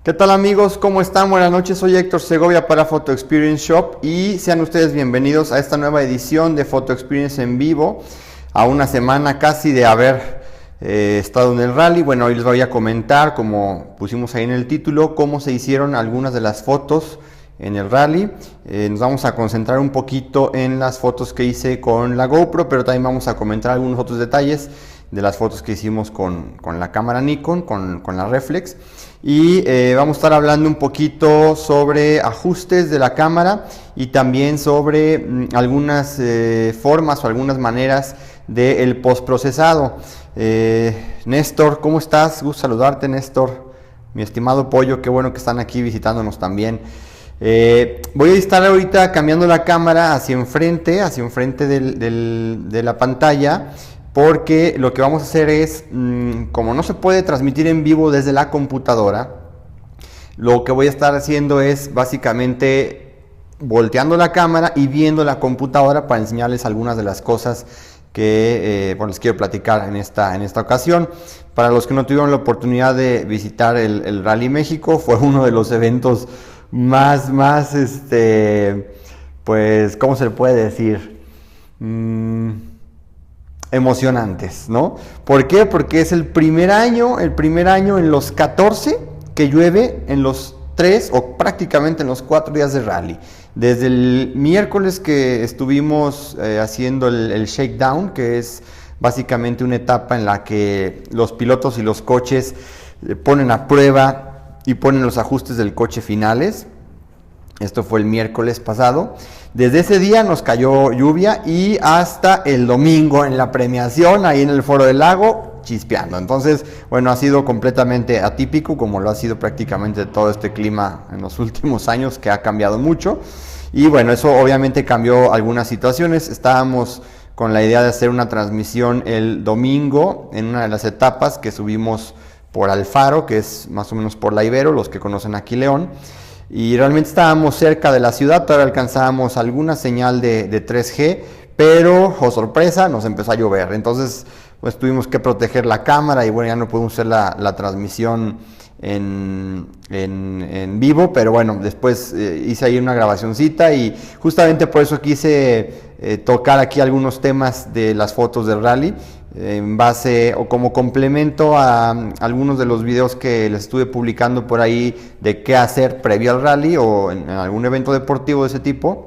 ¿Qué tal amigos? ¿Cómo están? Buenas noches, soy Héctor Segovia para Photo Experience Shop y sean ustedes bienvenidos a esta nueva edición de Photo Experience en vivo, a una semana casi de haber estado en el rally. Bueno, hoy les voy a comentar, como pusimos ahí en el título, cómo se hicieron algunas de las fotos en el rally. Nos vamos a concentrar un poquito en las fotos que hice con la GoPro, pero también vamos a comentar algunos otros detalles de las fotos que hicimos con la cámara Nikon, con la reflex. Y vamos a estar hablando un poquito sobre ajustes de la cámara y también sobre algunas formas o algunas maneras del postprocesado. Néstor, ¿cómo estás? Gusto saludarte, Néstor, mi estimado pollo, qué bueno que están aquí visitándonos también. Voy a estar ahorita cambiando la cámara hacia enfrente de la pantalla, porque lo que vamos a hacer es, como no se puede transmitir en vivo desde la computadora, lo que voy a estar haciendo es básicamente volteando la cámara y viendo la computadora para enseñarles algunas de las cosas que les quiero platicar en esta ocasión. Para los que no tuvieron la oportunidad de visitar el Rally México, fue uno de los eventos más pues, ¿cómo se le puede decir? Emocionantes, ¿no? ¿Por qué? Porque es el primer año en los 14 que llueve en los 3 o prácticamente en los 4 días de rally. Desde el miércoles que estuvimos haciendo el shakedown, que es básicamente una etapa en la que los pilotos y los coches ponen a prueba y ponen los ajustes del coche finales. Esto fue el miércoles pasado. Desde ese día nos cayó lluvia y hasta el domingo en la premiación, ahí en el Foro del Lago, chispeando. Entonces, bueno, ha sido completamente atípico, como lo ha sido prácticamente todo este clima en los últimos años, que ha cambiado mucho. Y bueno, eso obviamente cambió algunas situaciones. Estábamos con la idea de hacer una transmisión el domingo en una de las etapas que subimos por Alfaro, que es más o menos por la Ibero, los que conocen aquí León. Y realmente estábamos cerca de la ciudad, todavía alcanzábamos alguna señal de 3G, pero, oh sorpresa, nos empezó a llover. Entonces, pues tuvimos que proteger la cámara y bueno, ya no pudimos hacer la transmisión en vivo, pero bueno, después hice ahí una grabacioncita y justamente por eso quise tocar aquí algunos temas de las fotos del rally, en base o como complemento a algunos de los videos que les estuve publicando por ahí de qué hacer previo al rally o en algún evento deportivo de ese tipo.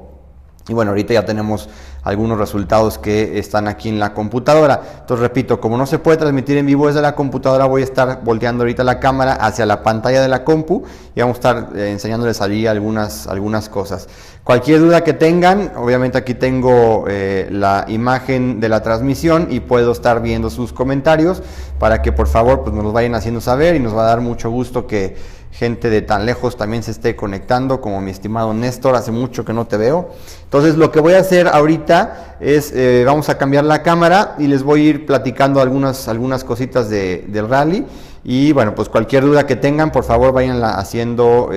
Y bueno, ahorita ya tenemos algunos resultados que están aquí en la computadora. Entonces repito, como no se puede transmitir en vivo desde la computadora, voy a estar volteando ahorita la cámara hacia la pantalla de la compu y vamos a estar enseñándoles allí algunas cosas. Cualquier duda que tengan, obviamente aquí tengo la imagen de la transmisión y puedo estar viendo sus comentarios para que por favor pues, nos los vayan haciendo saber, y nos va a dar mucho gusto que gente de tan lejos también se esté conectando, como mi estimado Néstor, hace mucho que no te veo. Entonces lo que voy a hacer ahorita es, vamos a cambiar la cámara y les voy a ir platicando algunas cositas del rally. Y bueno, pues cualquier duda que tengan, por favor vayanla haciendo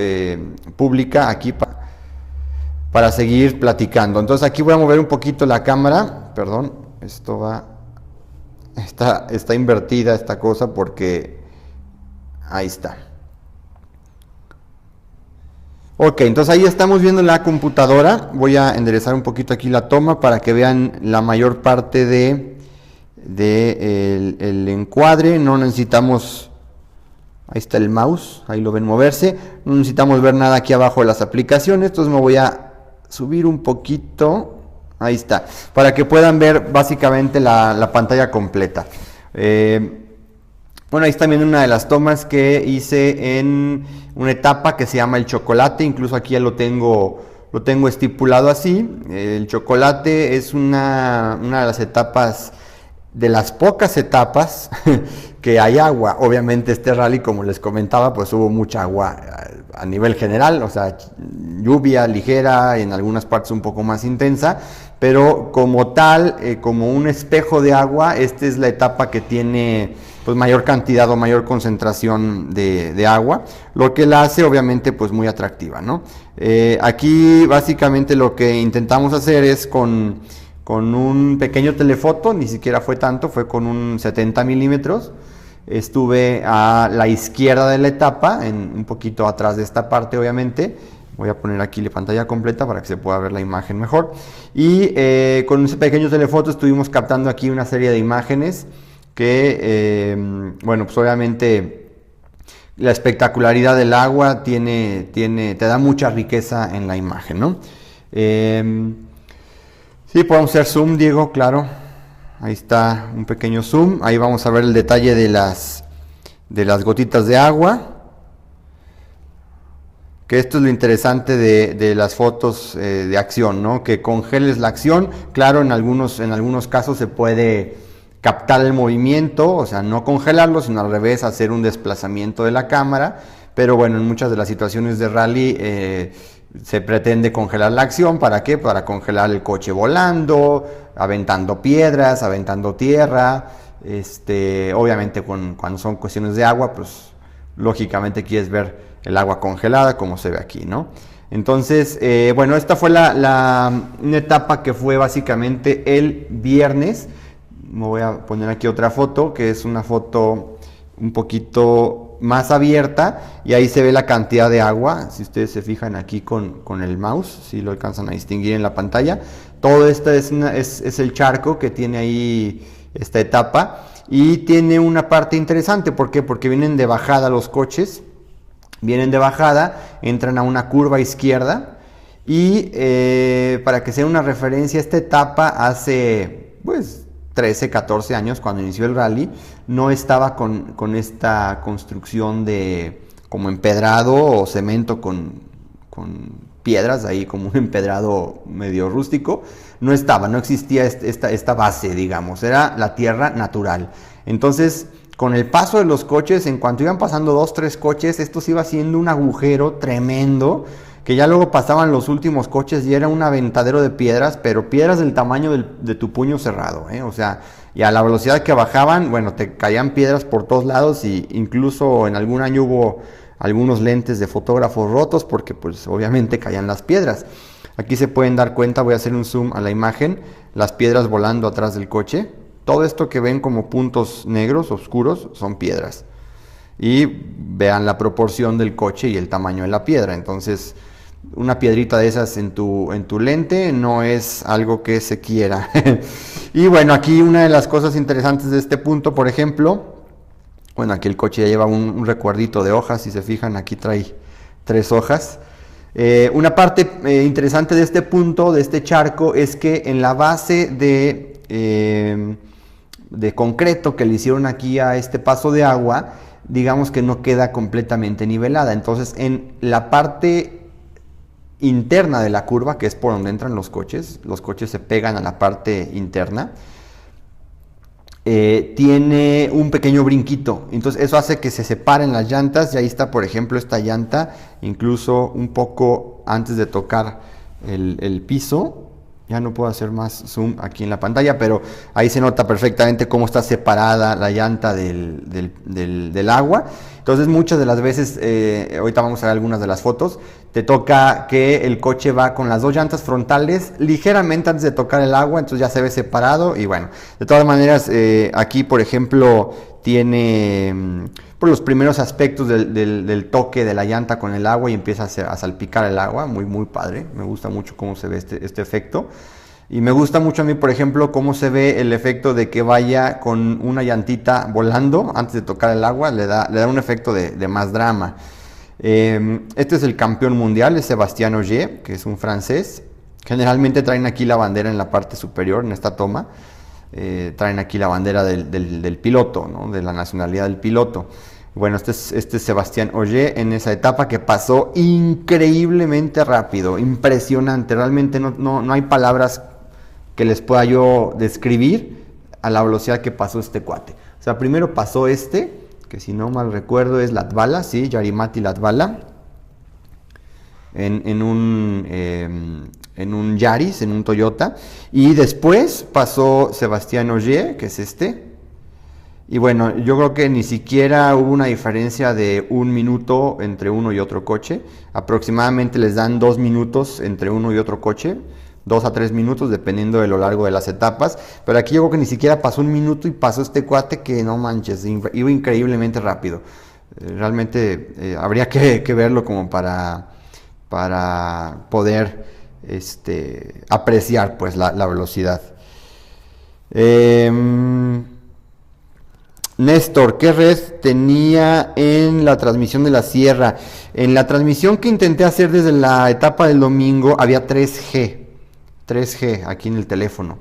pública aquí para seguir platicando. Entonces aquí voy a mover un poquito la cámara, perdón, esto va, está invertida esta cosa porque ahí está. Ok, entonces ahí estamos viendo la computadora. Voy a enderezar un poquito aquí la toma para que vean la mayor parte el encuadre. No necesitamos, ahí está el mouse, ahí lo ven moverse. No necesitamos ver nada aquí abajo de las aplicaciones. Entonces me voy a subir un poquito, ahí está, para que puedan ver básicamente la pantalla completa. Bueno, ahí está viendo una de las tomas que hice en una etapa que se llama el chocolate. Incluso aquí ya lo tengo estipulado así. El chocolate es una de las etapas, de las pocas etapas que hay agua. Obviamente este rally, como les comentaba, pues hubo mucha agua a nivel general, o sea, lluvia ligera, en algunas partes un poco más intensa, pero como tal, como un espejo de agua, esta es la etapa que tiene pues mayor cantidad o mayor concentración de agua, lo que la hace obviamente pues muy atractiva, ¿no? Aquí básicamente lo que intentamos hacer es con un pequeño telefoto, ni siquiera fue tanto, fue con un 70 milímetros, estuve a la izquierda de la etapa, un poquito atrás de esta parte obviamente. Voy a poner aquí la pantalla completa para que se pueda ver la imagen mejor. Y con ese pequeño telefoto estuvimos captando aquí una serie de imágenes que, bueno, pues obviamente la espectacularidad del agua te da mucha riqueza en la imagen, ¿no? Sí, podemos hacer zoom, Diego, claro. Ahí está un pequeño zoom. Ahí vamos a ver el detalle de las gotitas de agua. Que esto es lo interesante de las fotos de acción, ¿no? Que congeles la acción. Claro, en algunos casos se puede captar el movimiento, o sea, no congelarlo, sino al revés, hacer un desplazamiento de la cámara. Pero bueno, en muchas de las situaciones de rally se pretende congelar la acción. ¿Para qué? Para congelar el coche volando, aventando piedras, aventando tierra. Obviamente cuando son cuestiones de agua, pues lógicamente quieres ver el agua congelada, como se ve aquí, ¿no? Entonces, bueno, esta fue una etapa que fue básicamente el viernes. Me voy a poner aquí otra foto, que es una foto un poquito más abierta, y ahí se ve la cantidad de agua. Si ustedes se fijan aquí con el mouse, si lo alcanzan a distinguir en la pantalla, todo esto es el charco que tiene ahí esta etapa, y tiene una parte interesante. ¿Por qué? Porque vienen de bajada los coches. Vienen de bajada, entran a una curva izquierda, y para que sea una referencia, esta etapa hace pues 13, 14 años, cuando inició el rally, no estaba con esta construcción de como empedrado o cemento con piedras, ahí como un empedrado medio rústico. No existía esta base, digamos, era la tierra natural. Entonces, con el paso de los coches, en cuanto iban pasando 2, 3 coches, esto se iba haciendo un agujero tremendo, que ya luego pasaban los últimos coches y era un aventadero de piedras, pero piedras del tamaño de tu puño cerrado, ¿eh? O sea, y a la velocidad que bajaban, bueno, te caían piedras por todos lados, y incluso en algún año hubo algunos lentes de fotógrafos rotos porque pues obviamente caían las piedras. Aquí se pueden dar cuenta, voy a hacer un zoom a la imagen, las piedras volando atrás del coche. Todo esto que ven como puntos negros, oscuros, son piedras. Y vean la proporción del coche y el tamaño de la piedra. Entonces, una piedrita de esas en tu lente no es algo que se quiera. Y bueno, aquí una de las cosas interesantes de este punto, por ejemplo, bueno, aquí el coche ya lleva un recuerdito de hojas. Si se fijan, aquí trae 3 hojas. Una parte interesante de este punto, de este charco, es que en la base de concreto que le hicieron aquí a este paso de agua, digamos que no queda completamente nivelada. Entonces, en la parte interna de la curva, que es por donde entran los coches se pegan a la parte interna, tiene un pequeño brinquito. Entonces eso hace que se separen las llantas, y ahí está, por ejemplo, esta llanta, incluso un poco antes de tocar el piso. Ya no puedo hacer más zoom aquí en la pantalla, pero ahí se nota perfectamente cómo está separada la llanta del agua. Entonces, muchas de las veces, ahorita vamos a ver algunas de las fotos, te toca que el coche va con las 2 llantas frontales ligeramente antes de tocar el agua, entonces ya se ve separado. Y bueno, de todas maneras, aquí, por ejemplo, tiene por los primeros aspectos del toque de la llanta con el agua, y empieza a salpicar el agua. Muy, muy padre. Me gusta mucho cómo se ve este efecto. Y me gusta mucho a mí, por ejemplo, cómo se ve el efecto de que vaya con una llantita volando antes de tocar el agua. Le da un efecto de más drama. Este es el campeón mundial, es Sébastien Ogier, que es un francés. Generalmente traen aquí la bandera en la parte superior, en esta toma. Traen aquí la bandera del piloto, ¿no? De la nacionalidad del piloto. Bueno, este es Sébastien Ogier en esa etapa, que pasó increíblemente rápido, impresionante. Realmente no hay palabras que les pueda yo describir a la velocidad que pasó este cuate. O sea, primero pasó que si no mal recuerdo es Latvala, sí, Jari-Matti Latvala, en un Yaris, en un Toyota, y después pasó Sébastien Ogier, que es y bueno, yo creo que ni siquiera hubo una diferencia de 1 minuto entre uno y otro coche. Aproximadamente les dan 2 minutos entre uno y otro coche 2 a 3 minutos, dependiendo de lo largo de las etapas. Pero aquí yo creo que ni siquiera pasó un minuto y pasó este cuate que no manches, iba increíblemente rápido. Realmente habría que verlo como para poder apreciar pues la velocidad. Néstor, ¿qué red tenía en la transmisión de la sierra? En la transmisión que intenté hacer desde la etapa del domingo había 3G aquí en el teléfono.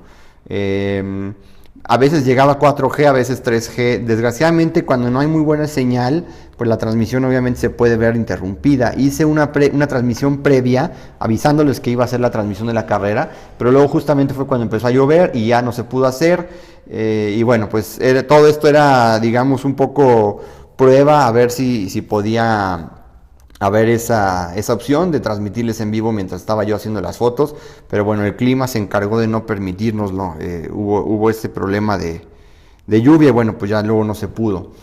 A veces llegaba 4G, a veces 3G. Desgraciadamente, cuando no hay muy buena señal, pues la transmisión obviamente se puede ver interrumpida. Hice una transmisión previa avisándoles que iba a ser la transmisión de la carrera, pero luego justamente fue cuando empezó a llover y ya no se pudo hacer. Y bueno, pues todo esto era, digamos, un poco prueba a ver si podía haber esa opción de transmitirles en vivo mientras estaba yo haciendo las fotos, pero bueno, el clima se encargó de no permitirnoslo. Hubo este problema de lluvia y bueno, pues ya luego no se pudo.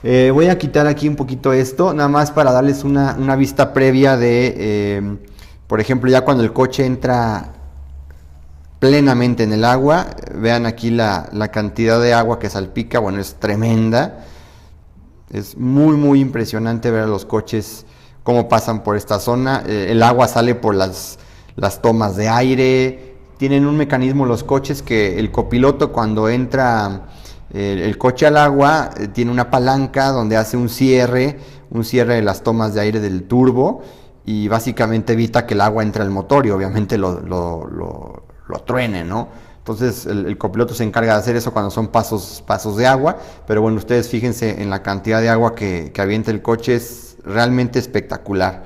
Voy a quitar aquí un poquito esto, nada más para darles una vista previa de, por ejemplo, ya cuando el coche entra plenamente en el agua. Vean aquí la cantidad de agua que salpica, bueno, es tremenda. Es muy impresionante ver a los coches cómo pasan por esta zona. El agua sale por las tomas de aire. Tienen un mecanismo los coches que el copiloto, cuando entra el coche al agua, tiene una palanca donde hace un cierre de las tomas de aire del turbo, y básicamente evita que el agua entre al motor y obviamente lo truene, ¿no? Entonces el copiloto se encarga de hacer eso cuando son pasos de agua, pero bueno, ustedes fíjense en la cantidad de agua que avienta el coche. Es realmente espectacular,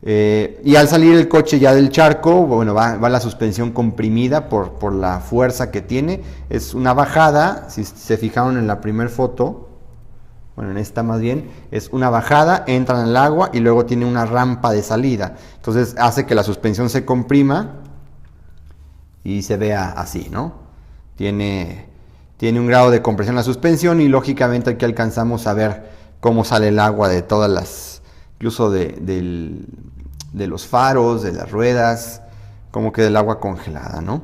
y al salir el coche ya del charco, bueno, va la suspensión comprimida por la fuerza que tiene. Es una bajada, si se fijaron en la primera foto, bueno, en esta más bien, es una bajada, entran al agua y luego tiene una rampa de salida. Entonces hace que la suspensión se comprima y se vea así, ¿no? Tiene un grado de compresión la suspensión, y lógicamente aquí alcanzamos a ver cómo sale el agua de todas las, incluso de los faros, de las ruedas, como queda el agua congelada, ¿no?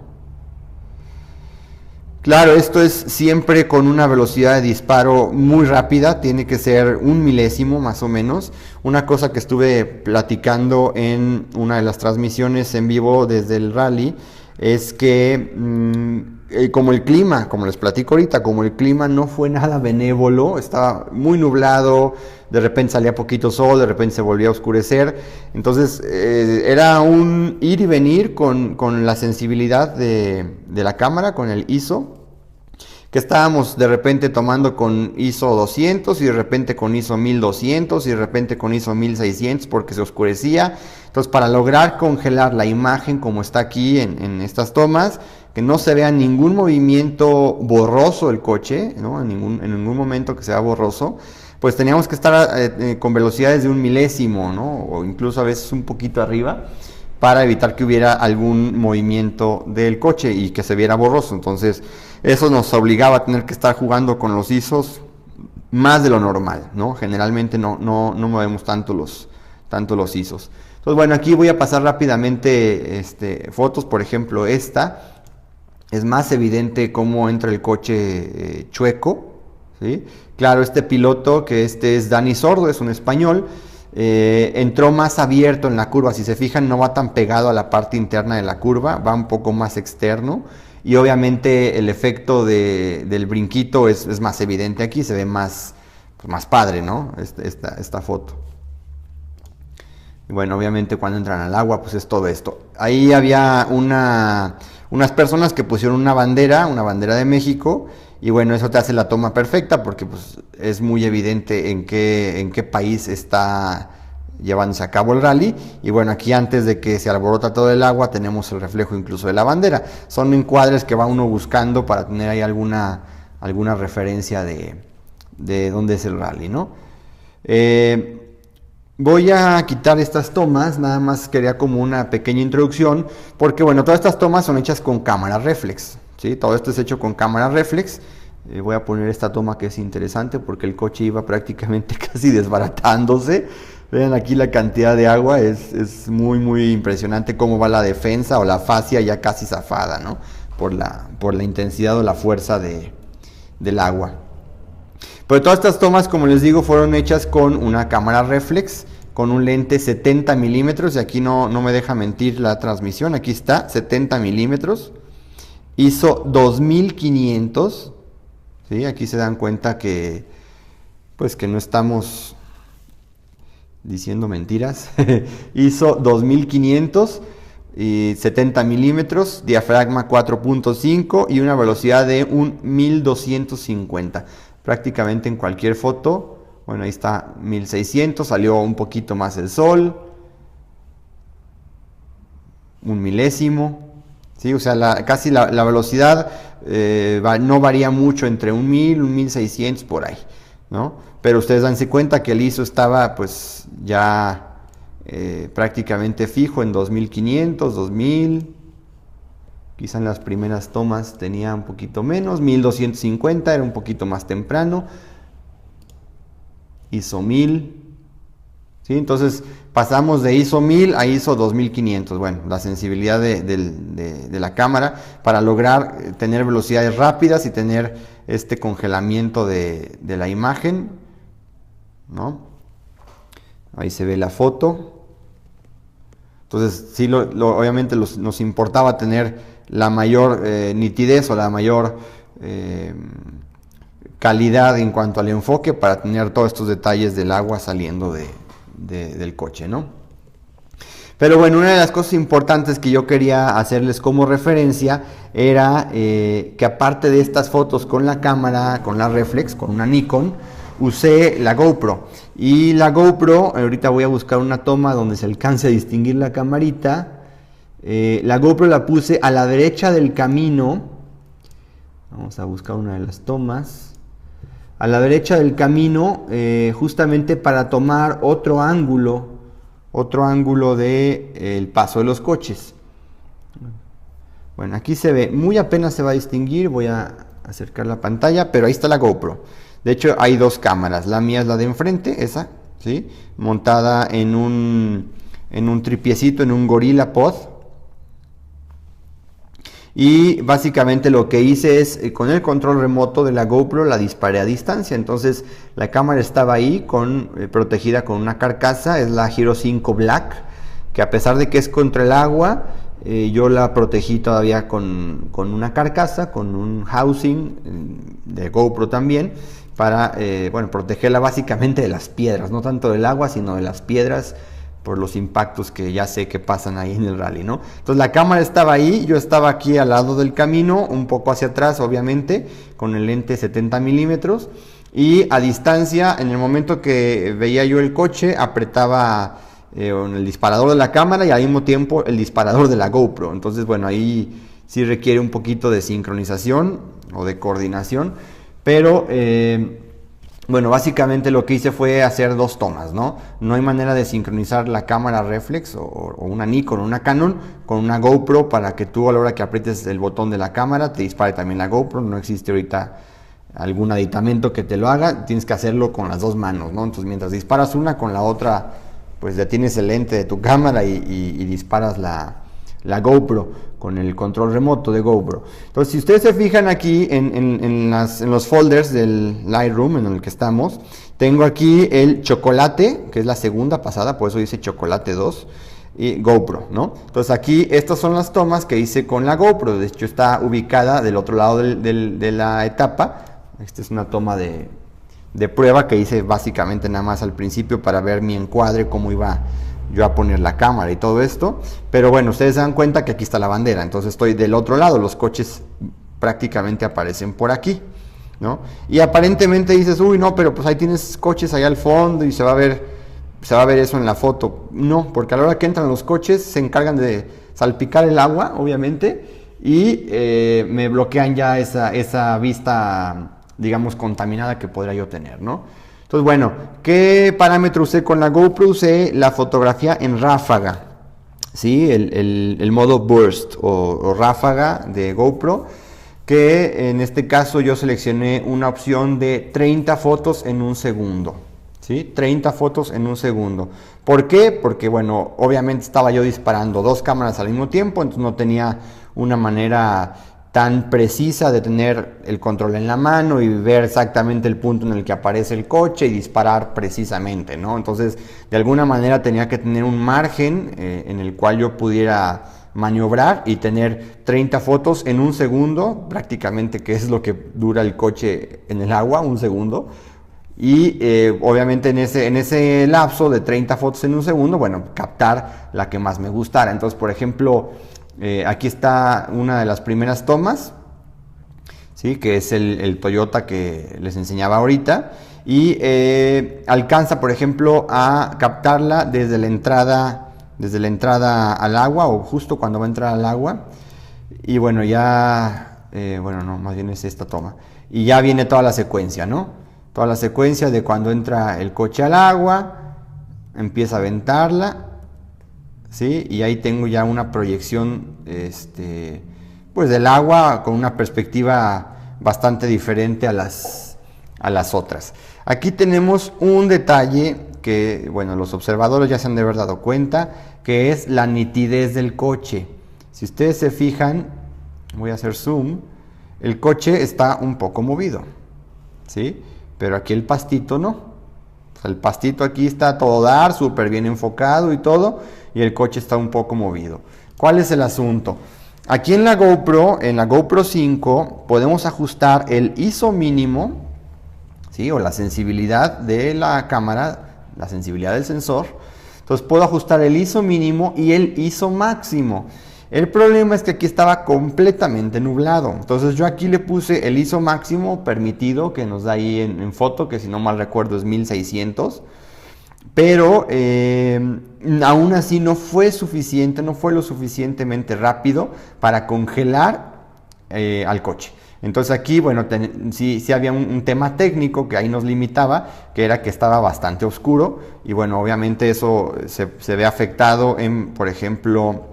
Claro, esto es siempre con una velocidad de disparo muy rápida, tiene que ser 1 milésimo más o menos. Una cosa que estuve platicando en una de las transmisiones en vivo desde el rally es que como el clima, como les platico ahorita, como el clima no fue nada benévolo, estaba muy nublado, de repente salía poquito sol, de repente se volvía a oscurecer. Entonces era un ir y venir con la sensibilidad de la cámara, con el ISO, que estábamos de repente tomando con ISO 200 y de repente con ISO 1200 y de repente con ISO 1600 porque se oscurecía. Entonces, para lograr congelar la imagen como está aquí en estas tomas, que no se vea ningún movimiento borroso el coche, ¿no? En ningún momento que sea borroso, pues teníamos que estar con velocidades de 1 milésimo, ¿no? O incluso a veces un poquito arriba, para evitar que hubiera algún movimiento del coche y que se viera borroso. Entonces eso nos obligaba a tener que estar jugando con los ISOs más de lo normal, ¿no? Generalmente no movemos tanto los ISOs. Entonces, bueno, aquí voy a pasar rápidamente fotos. Por ejemplo, esta es más evidente cómo entra el coche chueco, ¿sí? Claro, este piloto, que es Dani Sordo, es un español, entró más abierto en la curva. Si se fijan, no va tan pegado a la parte interna de la curva, va un poco más externo, y obviamente el efecto del brinquito es más evidente aquí, se ve más padre, ¿no? Esta foto. Y bueno, obviamente cuando entran al agua, pues es todo esto. Ahí había unas personas que pusieron una bandera de México, y bueno, eso te hace la toma perfecta porque pues es muy evidente en qué país está llevándose a cabo el rally. Y bueno, aquí antes de que se alborota todo el agua tenemos el reflejo incluso de la bandera. Son encuadres que va uno buscando para tener ahí alguna referencia de dónde es el rally, ¿no? Voy a quitar estas tomas, nada más quería como una pequeña introducción, porque bueno, todas estas tomas son hechas con cámara reflex, ¿sí? Todo esto es hecho con cámara reflex. Voy a poner esta toma que es interesante porque el coche iba prácticamente casi desbaratándose. Vean aquí la cantidad de agua, es muy, muy impresionante cómo va la defensa o la fascia ya casi zafada, ¿no? Por la intensidad o la fuerza del agua. Pero todas estas tomas, como les digo, fueron hechas con una cámara reflex, con un lente 70 milímetros, y aquí no me deja mentir la transmisión, aquí está, 70 milímetros, ISO 2500, ¿sí? Aquí se dan cuenta que, pues que no estamos diciendo mentiras, ISO 2500, y 70 milímetros, diafragma 4.5 y una velocidad de un 1250. Prácticamente en cualquier foto, bueno, ahí está 1600, salió un poquito más el sol, un milésimo, ¿sí? O sea, casi la velocidad no varía mucho entre un 1000, un 1600 por ahí, ¿no? Pero ustedes danse cuenta que el ISO estaba pues ya prácticamente fijo en 2500, 2000, quizá en las primeras tomas tenía un poquito menos, 1250 era un poquito más temprano, ISO 1000, ¿sí? Entonces pasamos de ISO 1000 a ISO 2500, bueno, la sensibilidad de la cámara para lograr tener velocidades rápidas y tener este congelamiento de la imagen, ¿no? Ahí se ve la foto. Entonces, sí, obviamente nos importaba tener la mayor nitidez o la mayor calidad en cuanto al enfoque para tener todos estos detalles del agua saliendo del coche, ¿no? Pero bueno, una de las cosas importantes que yo quería hacerles como referencia era que aparte de estas fotos con la cámara, con la reflex, con una Nikon, usé la GoPro. Y la GoPro, ahorita voy a buscar una toma donde se alcance a distinguir la camarita. La GoPro la puse a la derecha del camino. Vamos a buscar una de las tomas. A la derecha del camino, justamente para tomar otro ángulo del paso de los coches. Bueno, aquí se ve, muy apenas se va a distinguir, voy a acercar la pantalla, pero ahí está la GoPro. De hecho, hay dos cámaras. La mía es la de enfrente, esa, ¿sí? Montada en un tripiecito, en un Gorilla Pod. Y básicamente lo que hice es, con el control remoto de la GoPro, la disparé a distancia. Entonces, la cámara estaba ahí, protegida con una carcasa. Es la Hero 5 Black, que a pesar de que es contra el agua, yo la protegí todavía con una carcasa, con un housing de GoPro también, para protegerla básicamente de las piedras, no tanto del agua, sino de las piedras, por los impactos que ya sé que pasan ahí en el rally, ¿no? Entonces la cámara estaba ahí, yo estaba aquí al lado del camino, un poco hacia atrás, obviamente, con el lente 70 milímetros, y a distancia, en el momento que veía yo el coche, apretaba el disparador de la cámara y al mismo tiempo el disparador de la GoPro. Entonces, bueno, ahí sí requiere un poquito de sincronización o de coordinación, pero básicamente lo que hice fue hacer dos tomas, ¿no? No hay manera de sincronizar la cámara reflex o una Nikon o una Canon con una GoPro para que tú a la hora que aprietes el botón de la cámara te dispare también la GoPro. No existe ahorita algún aditamento que te lo haga, tienes que hacerlo con las dos manos, ¿no? Entonces mientras disparas una, con la otra pues detienes el lente de tu cámara y disparas la GoPro con el control remoto de GoPro. Entonces, si ustedes se fijan aquí en los folders del Lightroom en el que estamos, tengo aquí el chocolate, que es la segunda pasada, por eso dice chocolate 2, y GoPro, ¿no? Entonces aquí estas son las tomas que hice con la GoPro. De hecho está ubicada del otro lado de la etapa. Esta es una toma de prueba que hice básicamente nada más al principio para ver mi encuadre, cómo iba yo a poner la cámara y todo esto. Pero bueno, ustedes se dan cuenta que aquí está la bandera, entonces estoy del otro lado, los coches prácticamente aparecen por aquí, ¿no? Y aparentemente dices, uy, no, pero pues ahí tienes coches allá al fondo y se va a ver eso en la foto. No, porque a la hora que entran los coches se encargan de salpicar el agua, obviamente, y me bloquean ya esa vista, digamos, contaminada que podría yo tener, ¿no? Entonces, bueno, ¿qué parámetro usé con la GoPro? Usé la fotografía en ráfaga, ¿sí? El modo burst o ráfaga de GoPro, que en este caso yo seleccioné una opción de 30 fotos en un segundo, ¿sí? 30 fotos en un segundo. ¿Por qué? Porque, bueno, obviamente estaba yo disparando 2 cámaras al mismo tiempo, entonces no tenía una manera tan precisa de tener el control en la mano y ver exactamente el punto en el que aparece el coche y disparar precisamente, ¿no? Entonces, de alguna manera tenía que tener un margen en el cual yo pudiera maniobrar y tener 30 fotos en un segundo, prácticamente, que es lo que dura el coche en el agua, un segundo. Y obviamente en ese lapso de 30 fotos en un segundo, bueno, captar la que más me gustara. Entonces, por ejemplo, aquí está una de las primeras tomas, ¿sí? Que es el Toyota que les enseñaba ahorita. Y alcanza, por ejemplo, a captarla desde la entrada al agua, o justo cuando va a entrar al agua. Y bueno, ya, bueno, no, más bien es esta toma. Y ya viene toda la secuencia, ¿no? Toda la secuencia de cuando entra el coche al agua, empieza a aventarla, ¿sí? Y ahí tengo ya una proyección, pues del agua con una perspectiva bastante diferente a las otras. Aquí tenemos un detalle que, bueno, los observadores ya se han de haber dado cuenta, que es la nitidez del coche. Si ustedes se fijan, voy a hacer zoom, el coche está un poco movido, ¿sí? Pero aquí el pastito no. O sea, el pastito aquí está a todo dar, súper bien enfocado y todo, y el coche está un poco movido. ¿Cuál es el asunto? Aquí en la GoPro 5, podemos ajustar el ISO mínimo, ¿sí? O la sensibilidad de la cámara, la sensibilidad del sensor. Entonces puedo ajustar el ISO mínimo y el ISO máximo. El problema es que aquí estaba completamente nublado. Entonces yo aquí le puse el ISO máximo permitido que nos da ahí en foto, que si no mal recuerdo es 1600. Pero aún así no fue suficiente, no fue lo suficientemente rápido para congelar al coche. Entonces aquí, bueno, sí había un tema técnico que ahí nos limitaba, que era que estaba bastante oscuro. Y bueno, obviamente eso se ve afectado en, por ejemplo,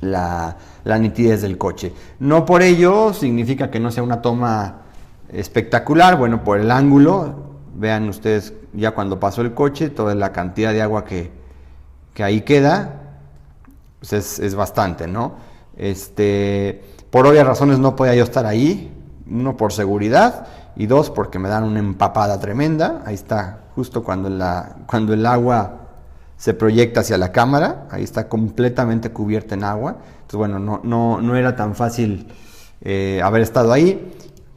la nitidez del coche. No por ello significa que no sea una toma espectacular. Bueno, por el ángulo, vean ustedes ya cuando pasó el coche, toda la cantidad de agua que ahí queda, pues es bastante, ¿no? Por obvias razones no podía yo estar ahí, uno por seguridad y dos porque me dan una empapada tremenda. Ahí está, justo cuando el agua se proyecta hacia la cámara, ahí está completamente cubierta en agua. Entonces, bueno, no era tan fácil haber estado ahí,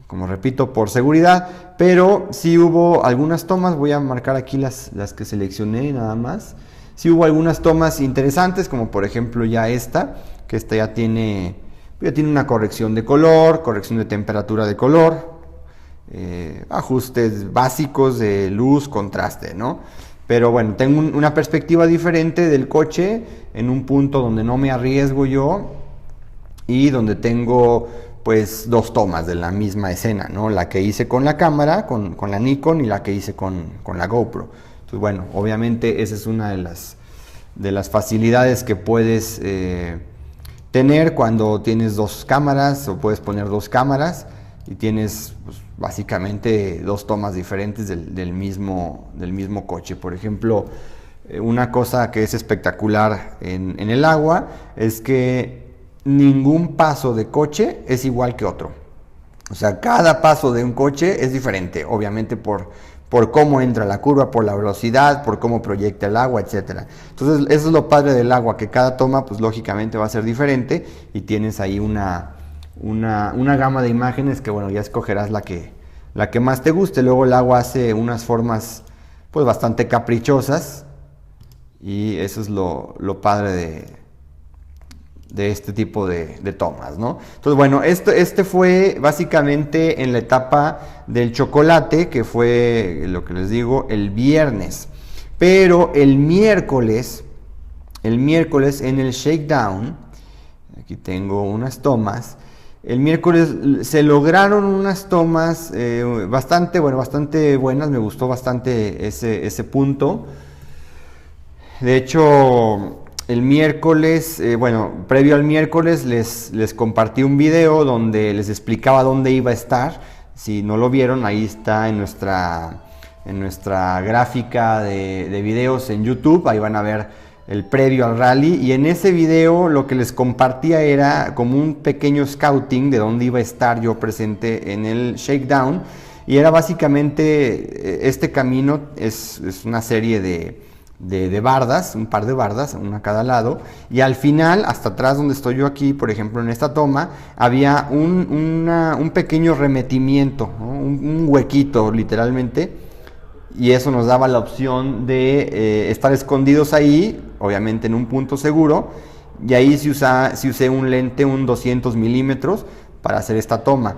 como repito, por seguridad, pero sí hubo algunas tomas. Voy a marcar aquí las que seleccioné nada más. Sí hubo algunas tomas interesantes, como por ejemplo ya esta, que esta ya tiene una corrección de color, corrección de temperatura de color, ajustes básicos de luz, contraste, ¿no? Pero bueno, tengo una perspectiva diferente del coche en un punto donde no me arriesgo yo y donde tengo pues 2 tomas de la misma escena, ¿no? La que hice con la cámara, con la Nikon, y la que hice con la GoPro. Entonces, bueno, obviamente esa es una de las facilidades que puedes tener cuando tienes 2 cámaras, o puedes poner 2 cámaras y tienes pues, básicamente 2 tomas diferentes del mismo coche. Por ejemplo, una cosa que es espectacular en el agua es que ningún paso de coche es igual que otro. O sea, cada paso de un coche es diferente, obviamente por cómo entra la curva, por la velocidad, por cómo proyecta el agua, etc. Entonces, eso es lo padre del agua, que cada toma, pues lógicamente va a ser diferente y tienes ahí una gama de imágenes que, bueno, ya escogerás la que más te guste. Luego el agua hace unas formas, pues bastante caprichosas, y eso es lo padre de este tipo de tomas, ¿no? Entonces, bueno, este fue básicamente en la etapa del chocolate, que fue lo que les digo, el viernes. Pero el miércoles en el shakedown, aquí tengo unas tomas. El miércoles se lograron unas tomas bastante buenas, me gustó bastante ese punto. De hecho, el miércoles, previo al miércoles les compartí un video donde les explicaba dónde iba a estar. Si no lo vieron, ahí está en en nuestra gráfica de videos en YouTube, ahí van a ver el previo al rally, y en ese video lo que les compartía era como un pequeño scouting de dónde iba a estar yo presente en el Shakedown, y era básicamente este camino, es una serie de bardas, un par de bardas, una a cada lado, y al final, hasta atrás donde estoy yo aquí, por ejemplo en esta toma, había un pequeño remetimiento, ¿no? un huequito literalmente, y eso nos daba la opción de estar escondidos ahí, obviamente en un punto seguro, y ahí sí usé un lente, un 200 milímetros para hacer esta toma.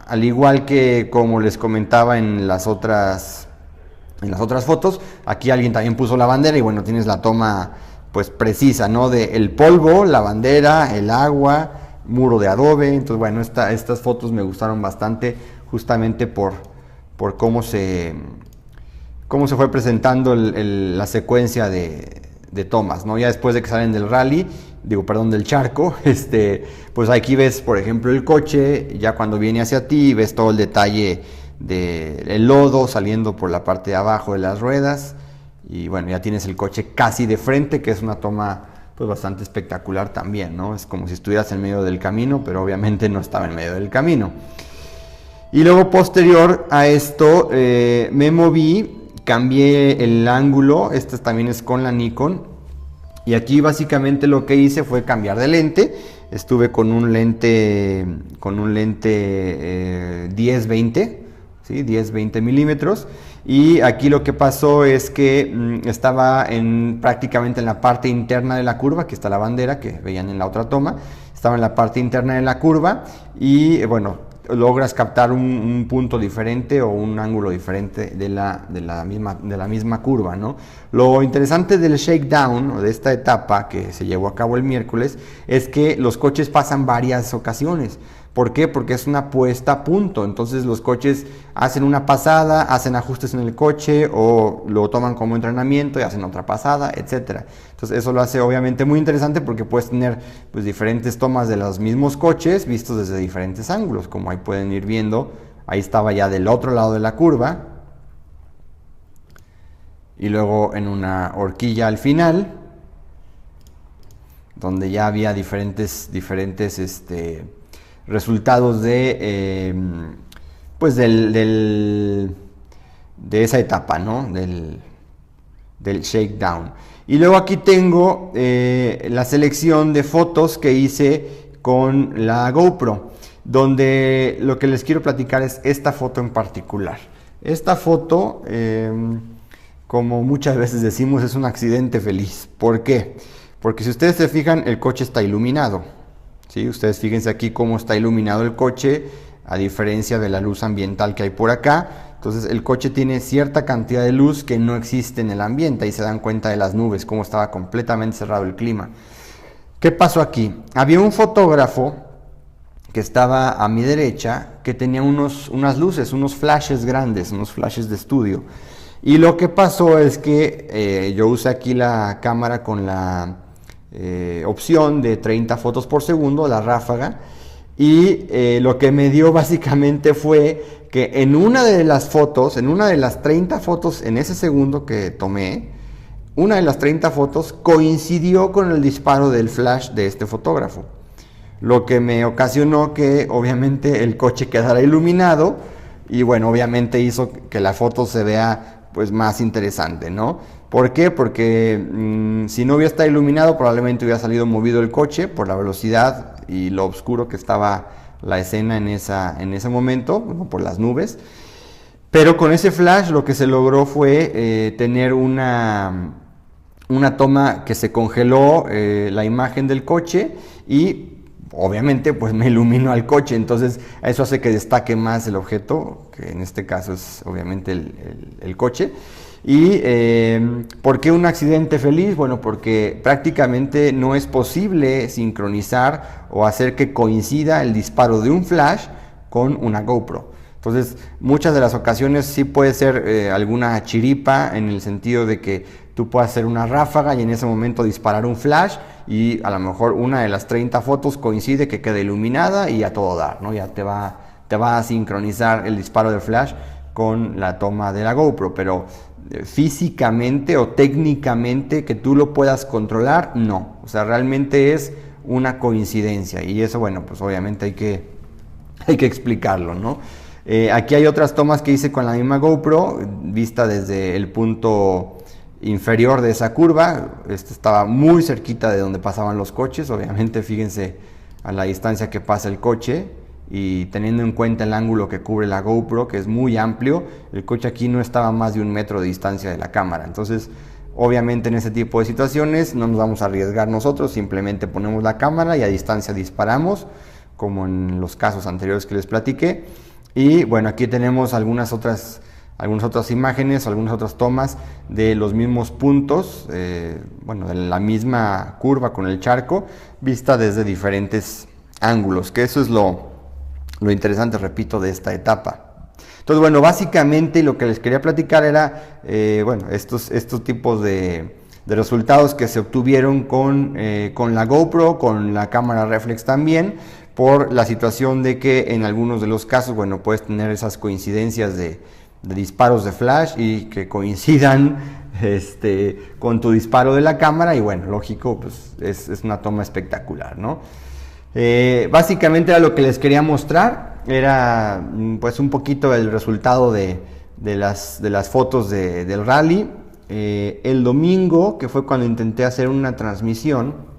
Al igual que como les comentaba en las otras fotos, aquí alguien también puso la bandera y bueno, tienes la toma pues precisa, ¿no? De el polvo, la bandera, el agua, muro de adobe. Entonces bueno, estas fotos me gustaron bastante justamente por cómo se fue presentando la secuencia de tomas, ¿no? Ya después de que salen del rally, del charco, pues aquí ves, por ejemplo, el coche, ya cuando viene hacia ti, ves todo el detalle del lodo saliendo por la parte de abajo de las ruedas, y bueno, ya tienes el coche casi de frente, que es una toma pues bastante espectacular también, ¿no? Es como si estuvieras en medio del camino, pero obviamente no estaba en medio del camino. Y luego posterior a esto me moví, cambié el ángulo, este también es con la Nikon, y aquí básicamente lo que hice fue cambiar de lente. Estuve con un lente 10-20, ¿sí? 10-20 milímetros, y aquí lo que pasó es que estaba prácticamente en la parte interna de la curva, que está la bandera que veían en la otra toma, estaba en la parte interna de la curva, y bueno, logras captar un punto diferente o un ángulo diferente de la misma curva, ¿no? Lo interesante del Shakedown, o de esta etapa que se llevó a cabo el miércoles, es que los coches pasan varias ocasiones. ¿Por qué? Porque es una puesta a punto. Entonces los coches hacen una pasada, hacen ajustes en el coche, o lo toman como entrenamiento y hacen otra pasada, etcétera. Entonces eso lo hace obviamente muy interesante, porque puedes tener pues diferentes tomas de los mismos coches vistos desde diferentes ángulos, como ahí pueden ir viendo. Ahí estaba ya del otro lado de la curva, y luego en una horquilla al final, donde ya había diferentes resultados de esa etapa, ¿no? del Shakedown. Y luego aquí tengo la selección de fotos que hice con la GoPro, donde lo que les quiero platicar es esta foto en particular. Esta foto, como muchas veces decimos, es un accidente feliz. ¿Por qué? Porque si ustedes se fijan, el coche está iluminado, ¿sí? Ustedes fíjense aquí cómo está iluminado el coche, a diferencia de la luz ambiental que hay por acá. Entonces el coche tiene cierta cantidad de luz que no existe en el ambiente. Ahí se dan cuenta de las nubes, cómo estaba completamente cerrado el clima. ¿Qué pasó aquí? Había un fotógrafo que estaba a mi derecha, que tenía unas luces, unos flashes grandes, unos flashes de estudio. Y lo que pasó es que yo usé aquí la cámara con la opción de 30 fotos por segundo, la ráfaga, y lo que me dio básicamente fue que en una de las fotos, en una de las 30 fotos en ese segundo que tomé, una de las 30 fotos coincidió con el disparo del flash de este fotógrafo, lo que me ocasionó que obviamente el coche quedara iluminado, y bueno, obviamente hizo que la foto se vea pues más interesante, ¿no? ¿Por qué? Porque si no hubiera estado iluminado, probablemente hubiera salido movido el coche por la velocidad y lo oscuro que estaba la escena en ese momento, bueno, por las nubes. Pero con ese flash lo que se logró fue tener una toma que se congeló la imagen del coche, y obviamente pues me iluminó al coche. Entonces eso hace que destaque más el objeto, que en este caso es obviamente el coche. ¿Y por qué un accidente feliz? Bueno, porque prácticamente no es posible sincronizar o hacer que coincida el disparo de un flash con una GoPro. Entonces, muchas de las ocasiones sí puede ser alguna chiripa, en el sentido de que tú puedas hacer una ráfaga y en ese momento disparar un flash, y a lo mejor una de las 30 fotos coincide que queda iluminada y a todo dar, ¿no? Ya te va a sincronizar el disparo del flash, con la toma de la GoPro, pero físicamente o técnicamente que tú lo puedas controlar, no. O sea, realmente es una coincidencia y eso, bueno, pues obviamente hay que explicarlo, ¿no? Aquí hay otras tomas que hice con la misma GoPro, vista desde el punto inferior de esa curva. Estaba muy cerquita de donde pasaban los coches, obviamente fíjense a la distancia que pasa el coche y teniendo en cuenta el ángulo que cubre la GoPro, que es muy amplio, el coche aquí no estaba a más de 1 metro de distancia de la cámara. Entonces, obviamente en ese tipo de situaciones no nos vamos a arriesgar nosotros, simplemente ponemos la cámara y a distancia disparamos, como en los casos anteriores que les platiqué. Y bueno, aquí tenemos algunas otras imágenes, algunas otras tomas de los mismos puntos, bueno, de la misma curva con el charco, vista desde diferentes ángulos, que eso es lo interesante, repito, de esta etapa. Entonces, bueno, básicamente lo que les quería platicar era, bueno, estos tipos de resultados que se obtuvieron con la GoPro, con la cámara reflex también, por la situación de que en algunos de los casos, bueno, puedes tener esas coincidencias de disparos de flash y que coincidan con tu disparo de la cámara y bueno, lógico, pues es una toma espectacular, ¿no? Básicamente era lo que les quería mostrar, era pues un poquito el resultado de las fotos del rally. El domingo, que fue cuando intenté hacer una transmisión,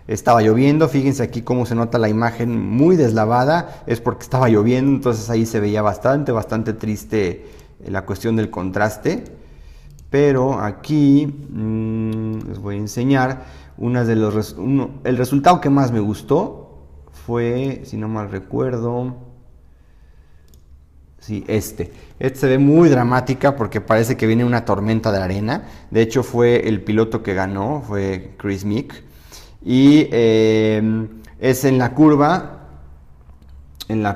estaba lloviendo, fíjense aquí cómo se nota la imagen muy deslavada, es porque estaba lloviendo, entonces ahí se veía bastante triste la cuestión del contraste. Pero aquí les voy a enseñar el resultado que más me gustó fue, si no mal recuerdo, sí, este se ve muy dramática porque parece que viene una tormenta de arena. De hecho fue el piloto que ganó, fue Chris Meek. Y es en la curva, en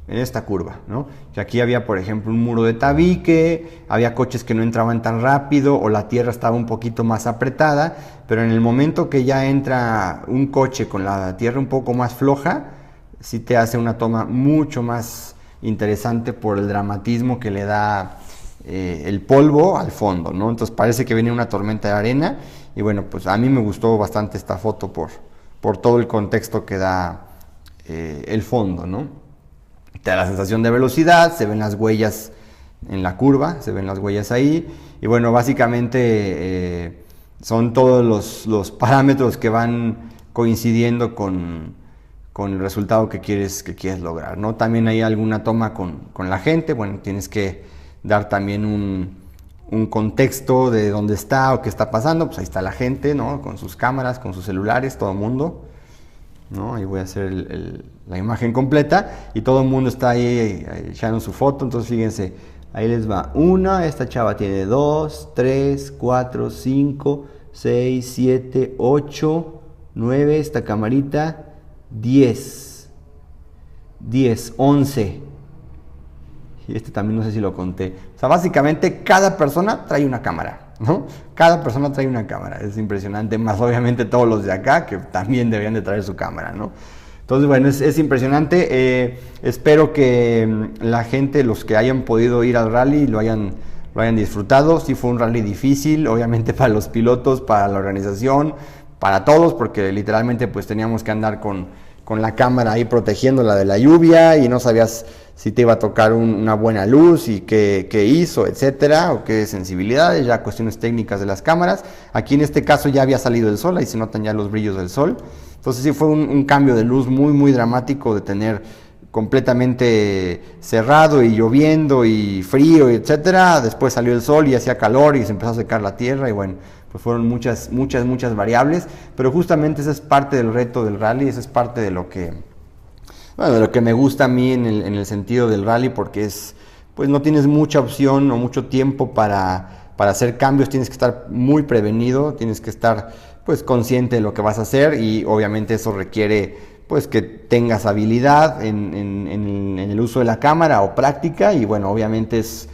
esta curva, ¿no? Que aquí había, por ejemplo, un muro de tabique, había coches que no entraban tan rápido o la tierra estaba un poquito más apretada, pero en el momento que ya entra un coche con la tierra un poco más floja, sí te hace una toma mucho más interesante por el dramatismo que le da el polvo al fondo, ¿no? Entonces parece que viene una tormenta de arena y bueno, pues a mí me gustó bastante esta foto por todo el contexto que da el fondo, ¿no? Te da la sensación de velocidad, se ven las huellas en la curva, se ven las huellas ahí y bueno, básicamente son todos los parámetros que van coincidiendo con el resultado que quieres lograr, ¿no? También hay alguna toma con la gente, bueno, tienes que dar también un contexto de dónde está o qué está pasando, pues ahí está la gente, ¿no? Con sus cámaras, con sus celulares, todo el mundo, ¿no? Ahí voy a hacer la imagen completa y todo el mundo está ahí echando su foto, entonces fíjense, ahí les va una, esta chava tiene 2, 3, 4, 5, 6, 7, 8, 9, esta camarita, 10, 11. Y también no sé si lo conté. O sea, básicamente cada persona trae una cámara, ¿no? Cada persona trae una cámara. Es impresionante, más obviamente todos los de acá que también deberían de traer su cámara, ¿no? Entonces, bueno, es impresionante. Espero que la gente, los que hayan podido ir al rally, lo hayan disfrutado. Sí fue un rally difícil, obviamente para los pilotos, para la organización, para todos, porque literalmente pues teníamos que andar con la cámara ahí protegiéndola de la lluvia y no sabías si te iba a tocar una buena luz y qué hizo, etcétera, o qué sensibilidades, ya cuestiones técnicas de las cámaras. Aquí en este caso ya había salido el sol, ahí se notan ya los brillos del sol. Entonces sí fue un cambio de luz muy dramático de tener completamente cerrado y lloviendo y frío, etcétera. Después salió el sol y hacía calor y se empezó a secar la tierra y bueno, pues fueron muchas variables, pero justamente esa es parte del reto del rally, esa es parte de lo que me gusta a mí en el sentido del rally, porque pues no tienes mucha opción o mucho tiempo para hacer cambios, tienes que estar muy prevenido, tienes que estar pues consciente de lo que vas a hacer y obviamente eso requiere pues que tengas habilidad en el uso de la cámara o práctica y bueno, obviamente es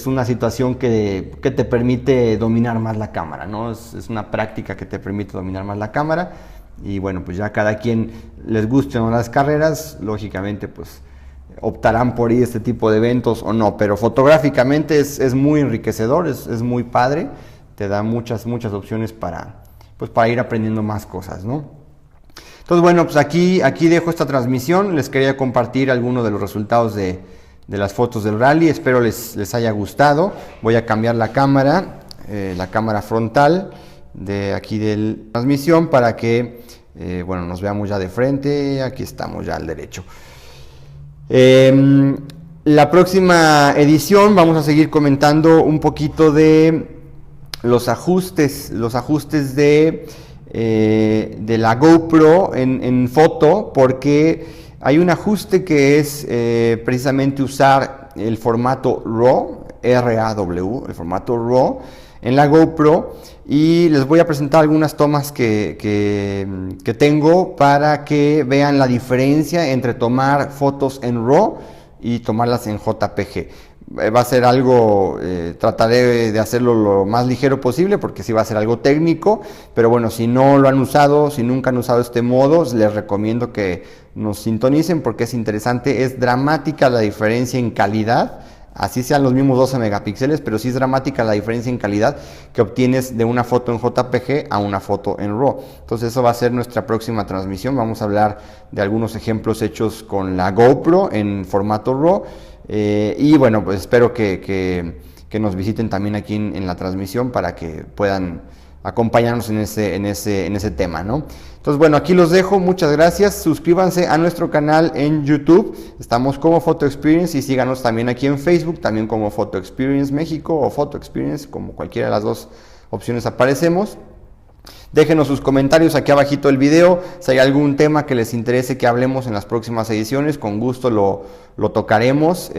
una situación que te permite dominar más la cámara, ¿no? Es una práctica que te permite dominar más la cámara y bueno, pues ya cada quien les guste o no las carreras, lógicamente pues optarán por ir a este tipo de eventos o no, pero fotográficamente es muy enriquecedor, es muy padre, te da muchas opciones para ir aprendiendo más cosas, ¿no? Entonces, bueno, pues aquí dejo esta transmisión, les quería compartir algunos de los resultados de las fotos del rally, espero les haya gustado. Voy a cambiar la cámara frontal de aquí de la transmisión para que, bueno, nos veamos ya de frente. Aquí estamos ya al derecho. La próxima edición vamos a seguir comentando un poquito de los ajustes de la GoPro en foto, porque hay un ajuste que es precisamente usar el formato RAW, R-A-W, el formato RAW en la GoPro, y les voy a presentar algunas tomas que tengo para que vean la diferencia entre tomar fotos en RAW y tomarlas en JPG. Va a ser algo, trataré de hacerlo lo más ligero posible porque sí va a ser algo técnico, pero bueno, si no lo han usado, si nunca han usado este modo, les recomiendo que nos sintonicen porque es interesante, es dramática la diferencia en calidad, así sean los mismos 12 megapíxeles, pero sí es dramática la diferencia en calidad que obtienes de una foto en JPG a una foto en RAW. Entonces eso va a ser nuestra próxima transmisión, vamos a hablar de algunos ejemplos hechos con la GoPro en formato RAW. Y bueno, pues espero que nos visiten también aquí en la transmisión para que puedan acompañarnos en ese tema, ¿no? Entonces, bueno, aquí los dejo, muchas gracias, suscríbanse a nuestro canal en YouTube, estamos como Photo Experience, y síganos también aquí en Facebook, también como Photo Experience México o Photo Experience, como cualquiera de las dos opciones aparecemos. Déjenos sus comentarios aquí abajito del video, si hay algún tema que les interese que hablemos en las próximas ediciones, con gusto lo tocaremos,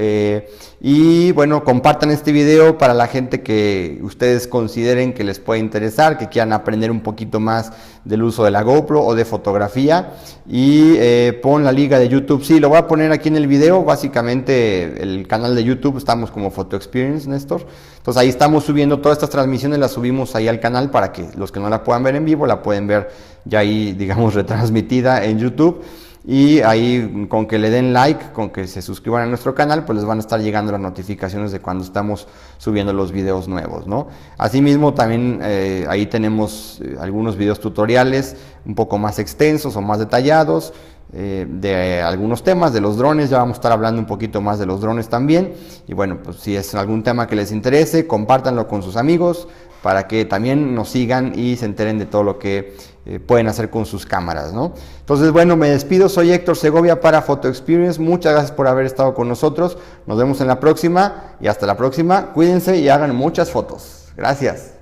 y bueno, compartan este video para la gente que ustedes consideren que les puede interesar, que quieran aprender un poquito más del uso de la GoPro o de fotografía, y pon la liga de YouTube, sí, lo voy a poner aquí en el video, básicamente el canal de YouTube, estamos como Photo Experience, Néstor, entonces ahí estamos subiendo todas estas transmisiones, las subimos ahí al canal para que los que no la puedan ver en vivo, la pueden ver ya ahí, digamos, retransmitida en YouTube, y ahí con que le den like, con que se suscriban a nuestro canal, pues les van a estar llegando las notificaciones de cuando estamos subiendo los videos nuevos, ¿no? Asimismo también ahí tenemos algunos videos tutoriales un poco más extensos o más detallados de algunos temas, de los drones, ya vamos a estar hablando un poquito más de los drones también, y bueno, pues si es algún tema que les interese, compártanlo con sus amigos, para que también nos sigan y se enteren de todo lo que pueden hacer con sus cámaras, ¿no? Entonces, bueno, me despido, soy Héctor Segovia para Photo Experience, muchas gracias por haber estado con nosotros, nos vemos en la próxima y hasta la próxima, cuídense y hagan muchas fotos, gracias.